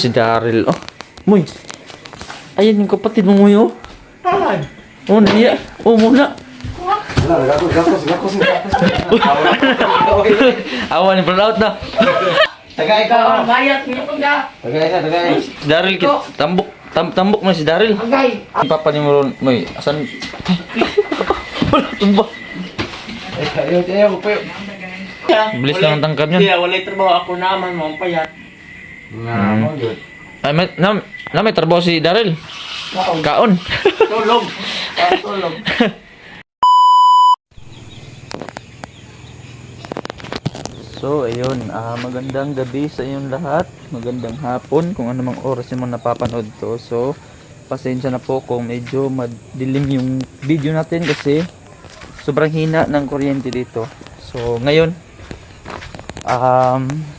Si Daryl. Oh, Moy. Ayan yung kapatid mo, Moy, oh. Talag. Oh, naiya. Oh, muna. Gakos. Awan, proud out na. Tagay ka. Mayat niyo ka. Tagay. Daryl, tambok na si Daryl. Tagay. Papa ni mo, Moy. Asan? Tumba. Ayaw. Bilis lang ang tangkab niya. Kaya walay trabaho ako naman mo payat. Nga, good. Ay, may trabaho si Daryl. Kaon. Tulog. So, ayun, magandang gabi sa inyong lahat. Magandang hapon kung anumang oras yung mga napapanood to. So, pasensya na po kung medyo madilim yung video natin kasi sobrang hina ng kuryente dito. So, ngayon,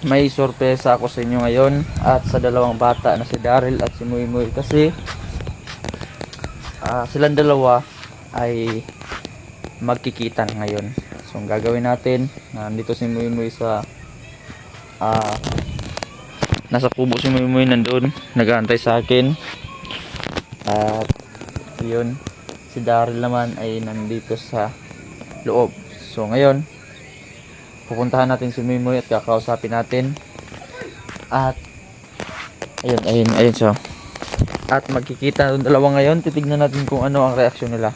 may sorpresa ako sa inyo ngayon at sa dalawang bata na si Daryl at si Muy kasi silang dalawa ay magkikita na ngayon. So ang gagawin natin, nandito si Muy sa nasa kubo si Muy nandun, nag-aantay sa akin. At yun, si Daryl naman ay nandito sa loob. So ngayon, pupuntahan natin si Muy at kakausapin natin. At ayun siya. At magkikita ng dalawa ngayon. Titignan natin kung ano ang reaksyon nila.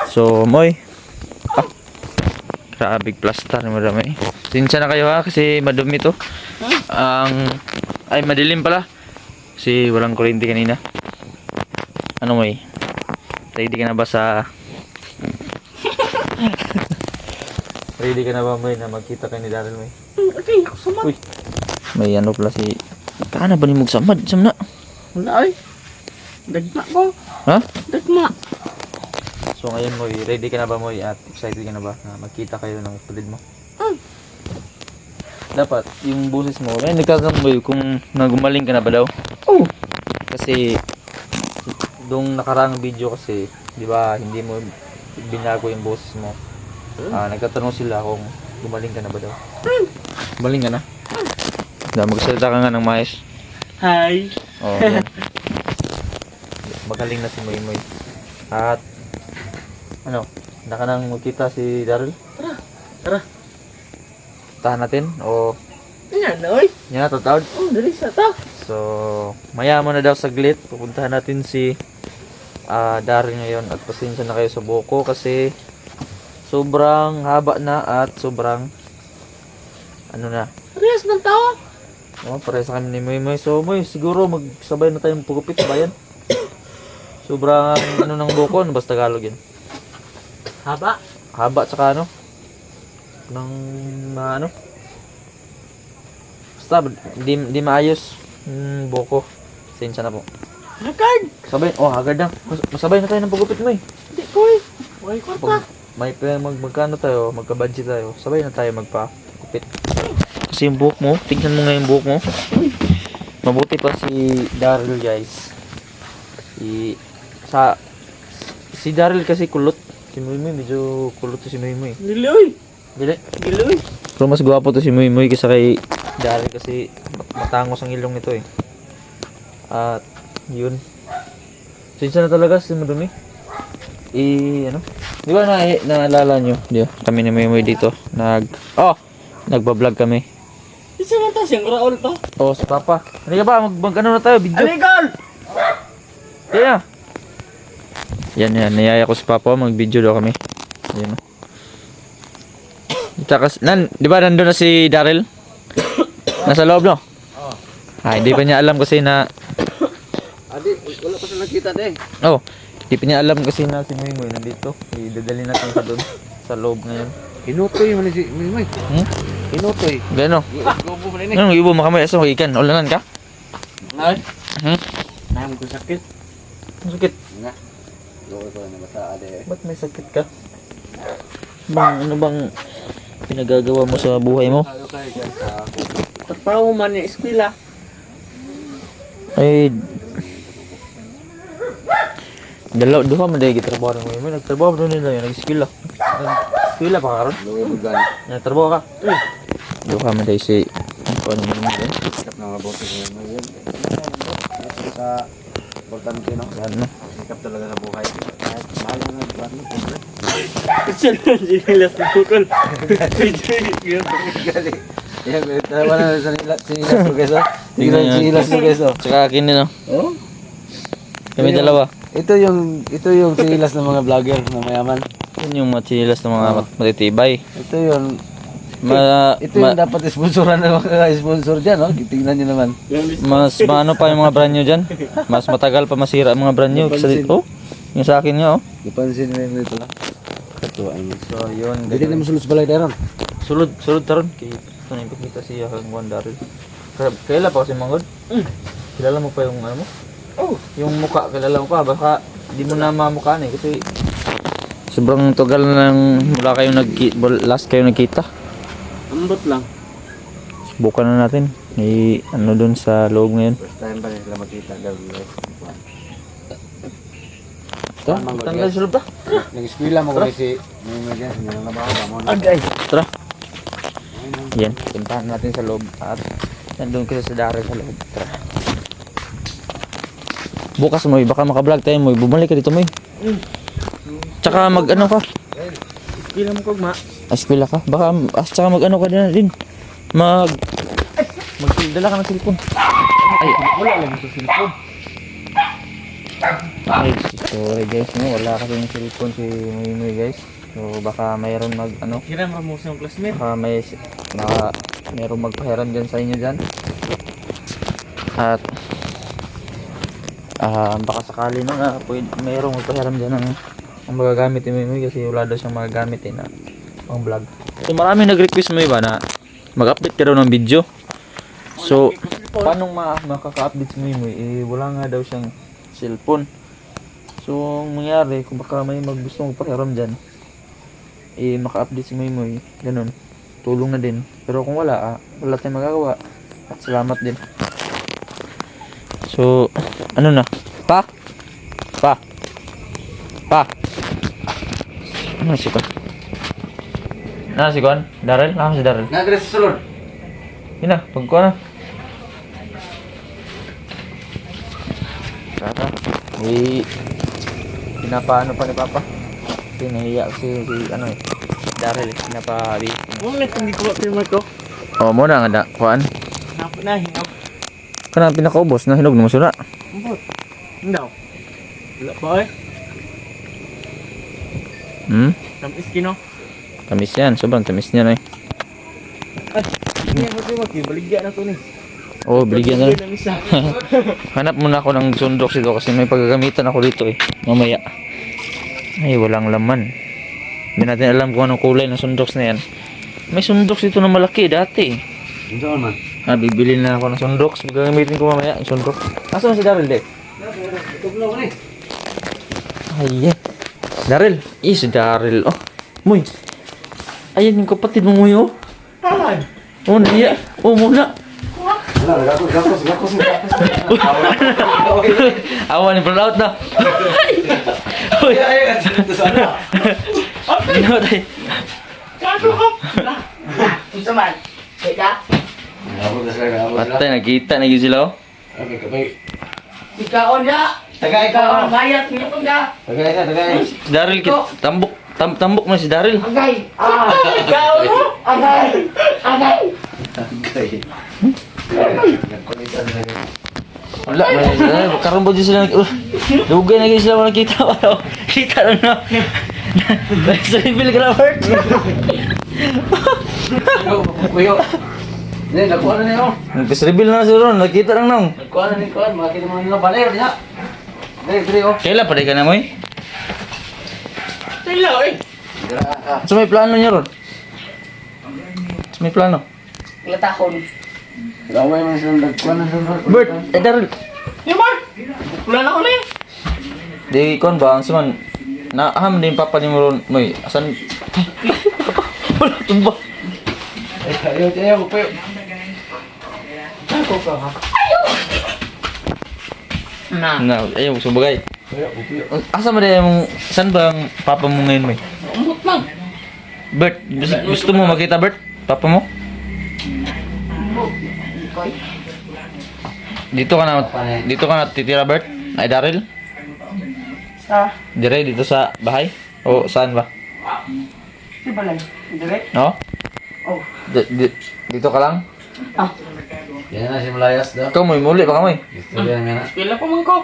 So, Moy. Grabe plaster mo dami. Sinsya na kayo ha kasi madumi to. Ay madilim pala. Kasi walang kuryente kanina. Ano, Moy? Ready ka na ba sa ready ka na ba, Moy, na magkita kayo ni Daryl, Moy? Okay, ako sama. Uy, may ano pala si... Kaana ba ni magsamad? Samna? Wala ay. Dagma ko. Ha? Dagma. So ngayon, Moy, ready ka na ba, Moy? At excited ka na ba na magkita kayo ng tulid mo? Dapat, yung boses mo, may nagkakamboy kung nagumaling ka na ba daw? Oh. Kasi, doong nakarang video kasi, di ba, hindi mo binago yung boses mo. Nagtatanong sila kung gumaling ka na ba daw. Gumaling ka na? Magsalita ka nga ng maayos. Hi. Oh, yan. Magaling na si Muy. At ano, naka nang magkita si Daryl? Tara. Tahan natin o Ayan, oy. yan na tatawad. Oh, dali sa ta. So, maya mo na daw saglit. Pupuntahan natin si Daryl ngayon at pasensya na kayo sa buko kasi sobrang haba na at sobrang ano na. Riyas ng tao. Pareha sa kami ni Muy. So, Muy, siguro magsabay na tayong pagupit sa bayan. Sobrang ano ng buko, ano ba sa Tagalog yan? Haba. Haba tsaka ano? Ng ano? Basta, di maayos. Buko. Pasensya na po. Hagard. Sabay, hagad na. Masabay na tayo ng pagupit, Muy. Hindi ko eh. Huwag ko pa. Magkano tayo, magka-budget tayo. Sabay na tayo magpa-kupit. Kasi yung buhok mo, tingnan mo nga yung buhok mo. Mabuti pa si Daryl, guys. Si Daryl kasi kulot. Si Muy medyo kulot to si Muy. Dili oy. Dili. Dili oy. Pero mas gwapo to si Muy kaysa kay Daryl kasi matangos ang ilong nito eh. At yun. Sinsa na talaga si madumi. Ano? Di ba naalala nyo? Di ba? Kami ni Muy dito. Nagba-vlog kami. Isa na ta siyang Raul to. Si Papa. Ano ka ba? Ano na tayo? Video. Amigal. Yeah. Yan. Niyaya ko si Papa. Mag-video daw kami. Yan. Di ba nandun na si Daryl? Nasa loob, no? Hindi pa niya alam kasi na... Wala pa sila nakita din. Hindi pa niya alam kasi na si Muy nandito. Idadali natin sa doon. Sa loob ngayon. Inutoy man si Muy. Inutoy. Gano? Gobo man ini. Anong ibo makamay aso ikan? Ulanan ka? Nay. Hmm? Nam ko sakit. Ang sakit. Nga. Gobo ko na bata ade. Ba't may sakit ka? Ano bang pinagagawa mo sa buhay mo? Trabaho man ni eskwela. Ay, duha man dahil gitrabaho ng Muy. Nagtrabaho doon nila yun. Nag-skill lang. Nag-skill pa karon? Nagtrabaho ka? Duha man dahil si... Ano man yun? Tap na mabuti sa mga yan. Importante, no? Yan no. Sikap talaga sa buhay. Kahit mahal na nagbuhat mo, pobre. Kasi sinilas na bukol. Gali. Yan, wala na sinilas mo guys, oh. Tingnan yung sinilas mo guys, oh. Tsaka akin din oh. Oh? Kami dalawa. Ito yung sinilas ng mga vlogger na mayaman. Yun yung mga chinilas ng mga matitibay. Ito yung ito yung Ma, dapat sponsoran ng mga sponsor dyan, no? Tingnan nyo naman. mas maano pa yung mga brand new dyan. Mas matagal pa masira ang mga brand new. Sa dito, yung sa akin nyo, oh. Ipansin mo yung ito lang. Ito ang... So, yun. Hindi na masulot sa balay daron. Sulod taron. Ito na ipakita siya kang Juan Daryl. Kailan pa kasi manggod? Kilala mo pa yung ano mo? Oh. Yung mukha, kilala mo pa. Baka di mo na mamukhaan eh. Kasi sobrang tagal na mula kayo last kayo nagkita. Ambot lang. Subukan na natin. May ano dun sa loob ngayon. First time pa sila makita gawin guys. Ito, tanggal sa loob ba? Nag-eskwela mo ko si may emergency nyo na baka mo na. Agay. Tara. Yan, puntahan natin sa loob. At nandun kasi sa Daryl sa loob. Tara. Bukas mo, baka makablog tayo mo. Bumalik ka dito mo. Tsaka mag ano ka. Pila mo kagma. Eskwela ka. Baka, tsaka mag ano ka din. Magdala ka ng cellphone. Ay, Wala lang sa cellphone. ay, sorry guys. No? Wala kasi yung cellphone si Muy guys. So, baka mayroon mag ano. Hiram mo sa classmate. Baka mayroong magpahiram dyan sa inyo dyan. At baka sakali na nga mayroong magpahiram dyan ng ang magagamit ni Mimi kasi wala daw siyang magagamit na pang vlog. So marami nag-request mo iba na mag-update ka daw ng video. So paano makaka-update si Mimi? Wala nga daw siyang cellphone. So ang mangyari kung baka may gusto magpahiram dyan, maka-update si Mimi, ganun. Tulong na din. Pero kung wala tayong magagawa. At salamat din. So, ano na? Pa? Ano si Kon? Ano si Kon? Daryl? Ano si Daryl? Nagres sa sulod. Yun na, pagkuha na. Tara. Pinapaano pa ni Papa? Kasi nahiya si ano eh. Daryl eh. Pinapabi. Ngunit hindi ko firma ko. O, muna nga na. Kuhaan. Napot na hingaw. Kanang pinakaubos na hinog na masura. Ambot. Hindaw. Wala ba eh? Tamis kino. Tamis yan. Sobrang tamis niya na eh. Hindi mo firma. Baligyan na to ni. Oo, biligyan na. Baligyan ng isa. Hanap muna ako ng sundox dito kasi may paggagamitan ako dito eh. Mamaya. Ay, walang laman. Hindi natin alam kung anong kulay ng sundox na yan. May sundox dito na malaki dati. Hindi man. Bibili na ako ng sundox. Gagamitin ko mamaya yung sundox. Asan si Daryl, de? Tugnaw ni. Ay, Daryl. Si Daryl. Oh, Muy. Ayan yung kapatid mo, Muy, oh. Tahan. Oh, naiya. Oh, muna. Wala, gakos. Awan ni proud na. Uy. Sana. Ano tayo? Kaso ka. Isa man. Teka. Abot na sila. Patay, nakita na yun sila, oh. Okay, kapay. Ikaon ya. Tagay Ikaon. ka. Mayat. Minutong ka. Tagay. Daryl, tambok mo si Daryl. Agay. Ikaon mo. Agay. Wala, karon ba dyan sila dugay na sila wala kita. Kita lang na. Sa reveal ka na, Bert. Kuyo. Hindi, nakuha na niyo. Nagpis-reveal na sila ron, nakita lang nang. Nakuha na niyo. Makita mo nila balay. Diha. Dali, oh. Kailan pa di ka na mo eh? Sila eh. So may plano niya ron? So may plano? Latakon. Gaway man sila nagkuha na sila. Bert, Daryl. Yung Mark. Wala na ko na eh. Di kon ba ang suman naaham din papa ni mo ron mo eh. Asan? Wala tumba. Ayaw, kuyo. Ako ka ha. Na. Na, ayaw subagay. Kuyo. Asa mo din saan ba ang papa mo ngayon mo? Umbot lang. Bert, gusto mo makita Bert? Papa mo? Dito ka na titira, Bert? Ay, Daryl? Sa? Dire, dito sa bahay? O saan ba? Si Balay. Direct? No? Oh. Dito ka lang? Ah. Yan na si Malayas daw. Ikaw mo, muli baka mo eh. Gusto yan nga na. Pila pa man ko.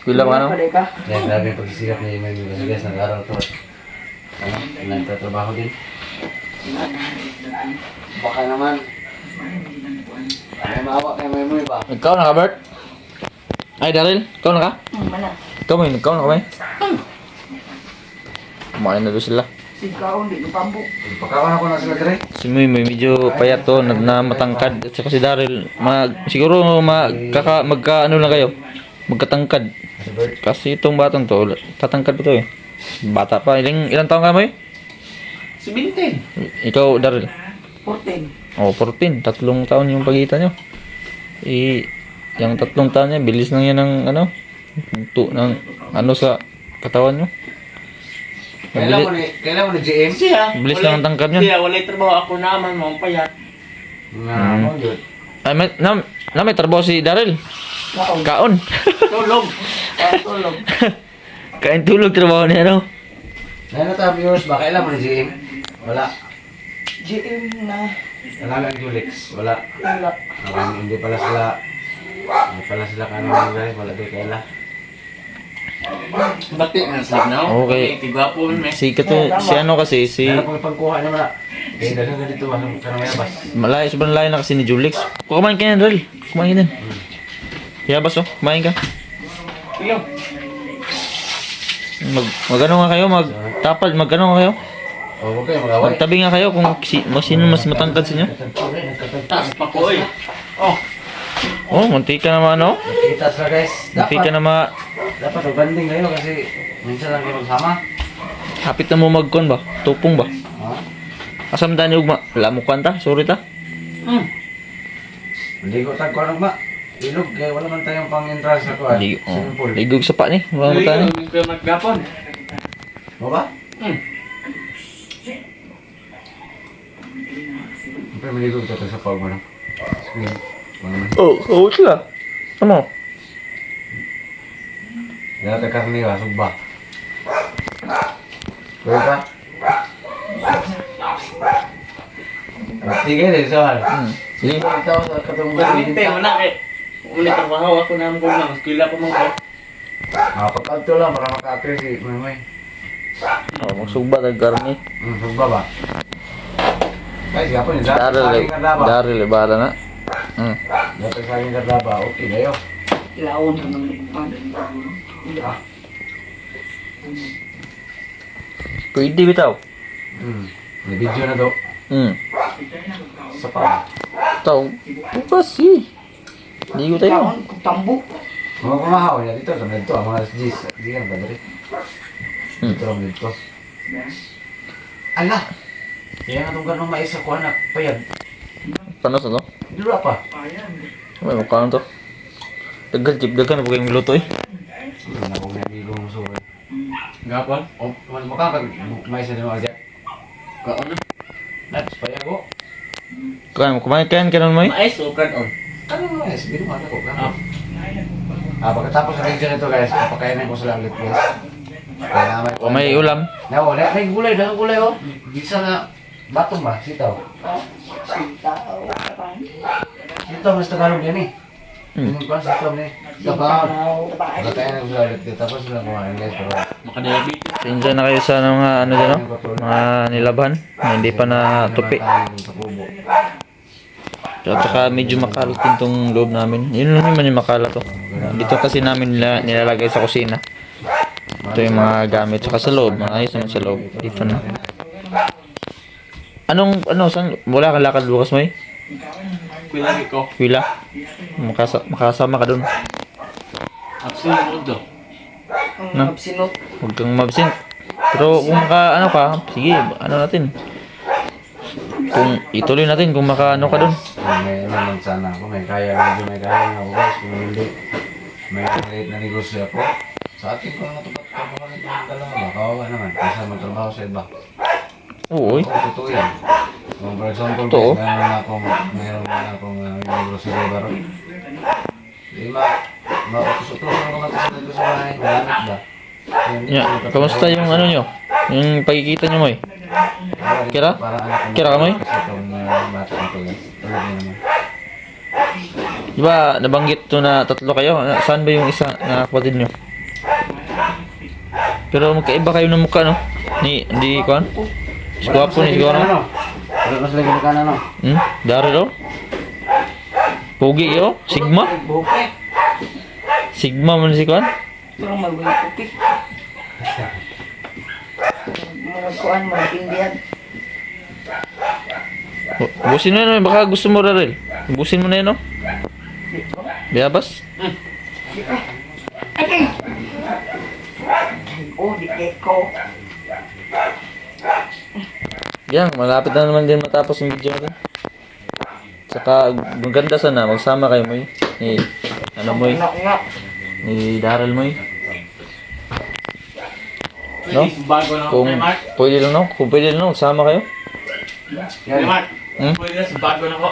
Eskwela ba ano? Pwede ka? Yan, grabe yung pagsisikap ni May May kasi guys, nag-aaral to. Ano, nagtatrabaho din. Baka naman. May maawa kay May May ba? Ikaw na ka, Bert? Ay, Daryl? Ikaw na ka? Mana? Ikaw mo, ikaw na ka ba eh? Kumain na doon sila. Si Kaon, di pambo. Pagkawan ako na sila dire. Si Muy medyo payat to, na matangkad. At saka si Daryl, siguro magka ano lang kayo. Magkatangkad. Si Bert. Kasi itong batang to, tatangkad pa to eh. Bata pa. Ilang taon ka mo eh? Si Bintin. Ikaw, Daryl? 14. Oh, 14. 3 taon yung pagitan nyo. Yung 3 taon niya, bilis lang yan ng ano, ng ano sa katawan nyo. Kailan mo ni GM? Siya. Bilis lang ang tangkad niyan. Siya, walay trabaho. Ako naman, mga payat. Nga mo yun. Ay, may trabaho si Daryl. Kaon. Kaon. Tulog. Tulog. Kain tulog trabaho niya, no? Ngayon na tayo viewers ba? Kailan mo ni GM? Wala. GM na. Wala lang Julix. Wala. Wala. Hindi pala sila. Hindi pala sila kanon guys. Wala din kaila. Bati na sa no? Okay. Tigwapo mo, Si ano kasi, si Meron pang pagkuha niya wala. Kaya dagang ganito ba? Karang mayabas. Malay, sobrang layo na kasi ni Julix. Kumain ka yan, Daryl. Kumain ka din. Yabas, oh. Kumain ka. Iyo. Magano nga kayo, magtapal, magano nga kayo. O, huwag kayo mag-away. Magtabi nga kayo kung sino mas matangkad sa inyo. Taas pa ko eh. Oh. Oh, munti ka naman, oh. Kita sila guys. Munti ka na Dapat mag-banding kayo kasi minsan lang kayo magsama. hapit na mo magkon ba? Tupong ba? Ha? Asam tani ugma? Wala mo kwanta? Sorry ta. Hindi ko tagkuhan ba? Ilog, kaya wala man tayong pang-entrance sa kuhan. Swimming pool. Ligog sa pa ni. Wala mo tani. Hindi ko maggapon. Mo ba? Hmm. Siyempre maligog ka sa pag mo no? Swim. Wala man. Oh, kawit sila. Ano? Kaya tayo karniwa, sugba. Kuya ka? Sige din, Sol. Sige. Ikaw sa katong Hindi mo na eh. Ulit ang bahaw ako naman ko na. Skila pa man ko. Pag-adto lang para maka-appear si Maymay. Oh, magsugba tag karni. Sugba ba? Guys, gapon yun. Daryl, ibara na. Dapat sa aking kardaba, okay kayo. Ilaon ko ng Pwede bitaw. May video na to. Sa pa. Taw. Kasi. Hindi ko tayo. Kaon, tambo. Mga kumahaw niya dito, sa dito, ang mga G's. Di ka nagdadari. Dito lang dito. Ala! Kaya nga itong ganong mais ako anak, payag. Paano sa to? Dura pa. May mukha to. Dagal chip, dagan na po kayong luto eh. Ano kong nabigong mo suri. Gapon? O, mukha kag mais na naman dyan. Kaon na. Nats, payag ko. Kumain ka nun mo eh? Mais o on? Ano mais? Binuman ako. Pagkatapos ng video nito guys, papakainin ko sila ulit guys. Kaya O may ulam. Wala, may gulay, dagang gulay oh. Bisa nga, batong ba? Sitaw. Sitaw, mas Tagalog yan eh. Yung pa, sitaw na eh. Pagkakainin ko sila ulit dito, tapos sila kumain guys. Pero, Makadiabetes. Enjoy na kayo sa mga ano dyan, no? Mga nilaban na hindi pa natupi. At saka medyo makalat din tong loob namin. Yun lang naman yung makalat to. Dito kasi namin nilalagay sa kusina. Ito yung mga gamit. Saka sa loob. Maayos naman sa loob. Dito na. Saan? Wala kang lakad bukas mo eh? Pilagi ko. Wila. Makasama ka dun. Absolute do. No? Absinot. Huwag kang mabsent. Pero kung ano ka, sige, ano natin. Kung ituloy natin kung maka-ano ka dun. may naman sana ako, may kaya nga ako guys. Kung hindi, may maliit na negosyo ako. Sa atin ko na natupad ng dalawa ba? Kawawa naman, kasi magtrabaho sa iba. Oo eh. Oo, totoo yan. Kung for example, Totoo. guys, meron na akong negosyo ba ron. Di mautos-utosan ko natin dito sa bahay. Malamit ba? Yeah. Kamusta yung ano nyo? Yung pagkikita nyo mo eh? Kira? Kira ka mo eh? Kasi itong bata nito guys. Tulad niya naman. Di ba nabanggit to na tatlo kayo? Saan ba yung isa na kapatid nyo? Pero magkaiba kayo ng mukha no? Di ko ano? Si Guwapo ni si Guwapo. Wala mas lagi ka na no? Daryl oh? Pogi yo? Sigma? Sigma mo na si Kuan? Pero magawin putik. Mga kuan, mga tindihan. Busin mo na baka gusto mo Daryl. Busin mo na yun no? Biabas? Oh, di ko. Yan, malapit na naman din matapos yung video natin. Saka maganda sana, magsama kayo mo ni ano mo ni Daryl mo no? Bago na ako Kung kay Mark. pwede lang no? Kung pwede lang no, sama kayo. Kay Mark. Hmm? Pwede na sa bago na ako.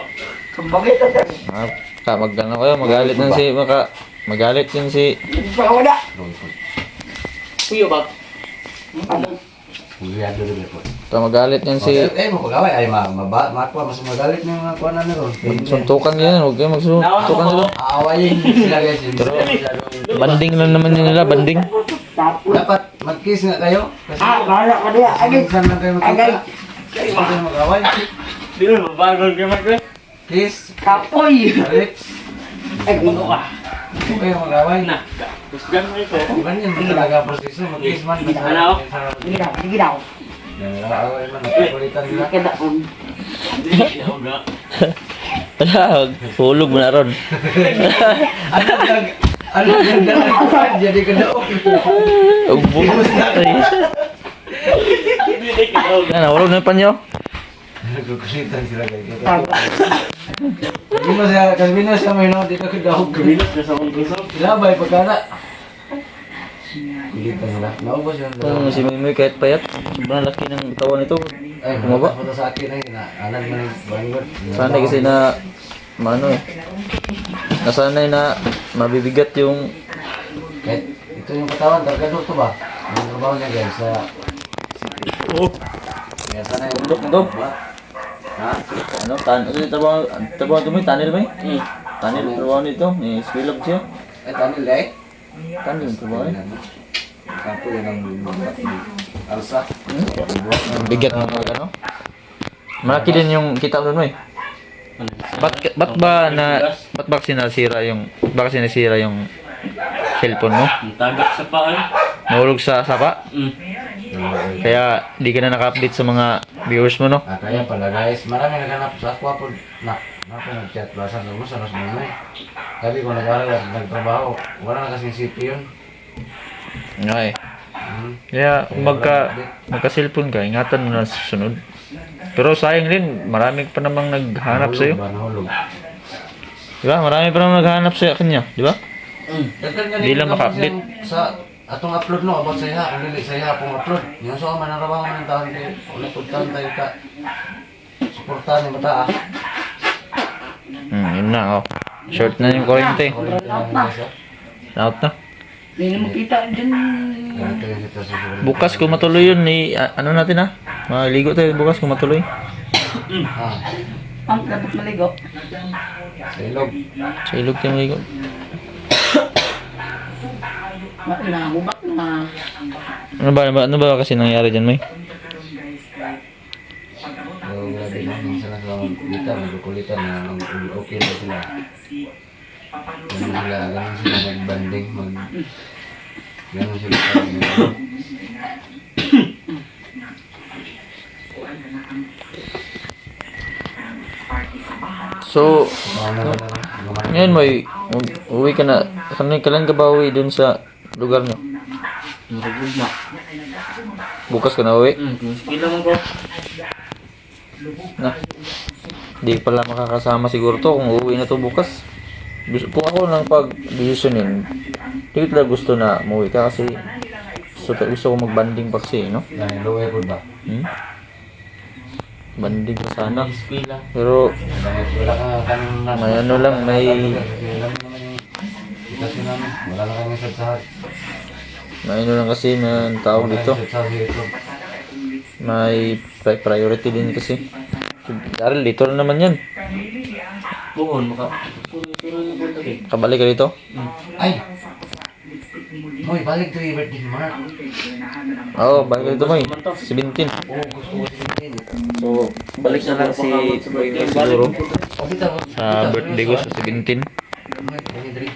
Kumbagay ka dyan. Magano kayo, magalit na si magalit din si Wala. Kuya ba? Pugiyado rin po. magalit yan si Mo pagaway ay matwa mas magalit na yung mga kuwanan nito. suntukan yan, huwag kayo magsuntukan nila. Aawayin sila guys. Banding lang naman yun nila, banding. Dapat mag-kiss nga kayo. Kasi Bahala ka diya. Agay. minsan lang kayo magkita. Hindi kayo mag-away. Di ba bago kay Mark? Kiss. Kapoy. Lips. Ay, Ano ka? Hindi kayo mag-away. Na. Kusgan mo ito. Iba niyan mo talaga ang proseso. Mag-kiss man. Ano? Sige daw, sige daw. Nag-away man. Nagkakulitan nila. Kada on. Hindi ako na. Wala, hulog mo na ron. Ano ganda na jadi kedaok. Ugbog. Yan, hulog na pa nyo. Nagkukulitan sila guys. Hindi mo siya, kasi minus siya may no, dito kedaok. Kumilos ka sa mong gusto. Labay pagkana. Kulitan nila. Naubos yun. Si Mimoy kahit payat, sobrang laki ng katawan nito. Ay, Bumaba. punta sa akin ay anan mo ng bangon. Sanay kasi na ano eh. Nasanay na mabibigat yung Kahit ito yung katawan, targado to ba? Yung trabaho niya guys sa... Kaya sana yung... Dok. Ha? Ano trabaho ito mo, tunnel ba eh? Tunnel trabaho nito, ni Spilog siya. Eh, tanil eh? Tunnel yung trabaho eh. Kapo yun ang alsa. Ang bigat ng mga ano. Malaki din yung kita mo eh. Ba't ba sinasira yung cellphone mo? Ang tagak sa paan. Nahulog sa sapa? Kaya di ka na naka-update sa mga viewers mo no? Kaya pala guys, marami naghanap sa aqua po. Ako nag-chat ba sa mo sa mas muna eh. Sabi ko nag-aral at nagtrabaho. Wala na kasing CP yun. Okay. Kaya magka-cellphone ka, ingatan mo na sa susunod. Pero sayang din, marami pa namang naghanap sa'yo. Nahulog. Diba? Marami pa namang naghanap sa kanya, di ba? Di lang maka-update. Sa atong upload no, about sa iha. Kung dili sa iha pong upload. Yung sa man ang trabaho man ng taon kayo. Ulit po taon tayo ka. Suportahan yung mata ah. Yun na, oh. Short na yung kurente. Out na. Hindi na makita dyan. Bukas kung matuloy yun, ano natin ha? Maligo tayo bukas kung matuloy. Ang dapat maligo. Sa ilog. Sa ilog tayo maligo. Hubak na. Ano ba kasi nangyari dyan, May? So, grabe na. Minsan na sila magkulitan. Magkulitan na okay na sila. Ganun sila mag-banding. Ganun sila. So, ngayon May, uwi ka na. Kailan ka ba uwi dun sa lugar nyo? Marugod na. Bukas ka na uwi? Kila mo ko. Na. Di pala makakasama siguro to kung uuwi na to bukas. Kung ako lang pag-decisionin, di ko talaga gusto na umuwi ka kasi gusto ko mag-banding pa kasi, no? Luwe po ba? Banding pa sana. Eskwela. Pero Wala ka kanang may ano lang, may kasi namin. Wala na kami sa May ano lang kasi may tawag dito. Sa YouTube. May priority din kasi. Daryl, dito na naman yan. Buon mo ka. Sulo-sulo na po ito. Kabalik ka dito. Ay! Moy, balik to yung birthday Mark. Oo, balik ka dito mo 17. Oo, gusto ko sabihin. So, balik na lang si Boy Moy siguro. O, bitaw. Sa birthday ko sa 17. Moy, dali.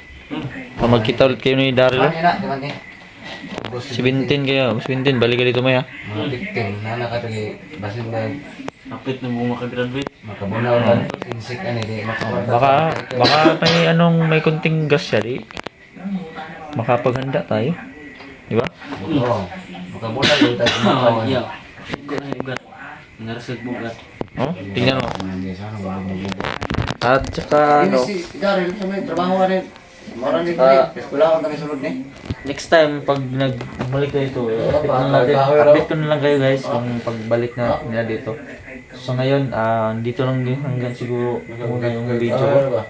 Magkita ulit kayo ni Daryl. Ano na, diba niya? 17 kayo. 17, balik ka dito mo ya. Mga victim, na nakatagi, basin na Kapit na mo makagraduate. makabunaw lang. Insik ano, di makabunaw. Baka may konting gas siya di. Makapaghanda tayo. Di ba? Oo, makabunaw yung tayo Ah, kumakawan. iya. Ugat na ugat. Narasag mo ugat. Oh, tingnan mo. Hindi, sana mabubugo. At saka ano, Si Daryl, sa may trabaho ka rin. Mara ni Ah. Kulit, wala akong kami sulod ni. next time pag nagbalik kayo dito, update ko na lang kayo guys kung pagbalik na nila dito. So ngayon, dito lang din hanggang siguro muna yung video ko.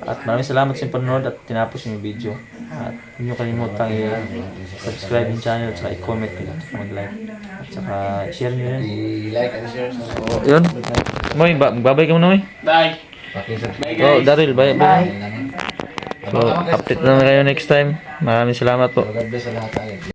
At maraming salamat sa panonood at tinapos yung video. At hindi nyo kalimutan i-subscribe yung channel at saka i-comment kayo at mag-like. At saka share nyo rin. I-like and share. So, yun. Moy, babay ka muna Moy. Bye! Pakisubscribe. Oh, Daryl, bye. Bye. So, update na kayo next time. Maraming salamat po. God bless sa lahat tayo.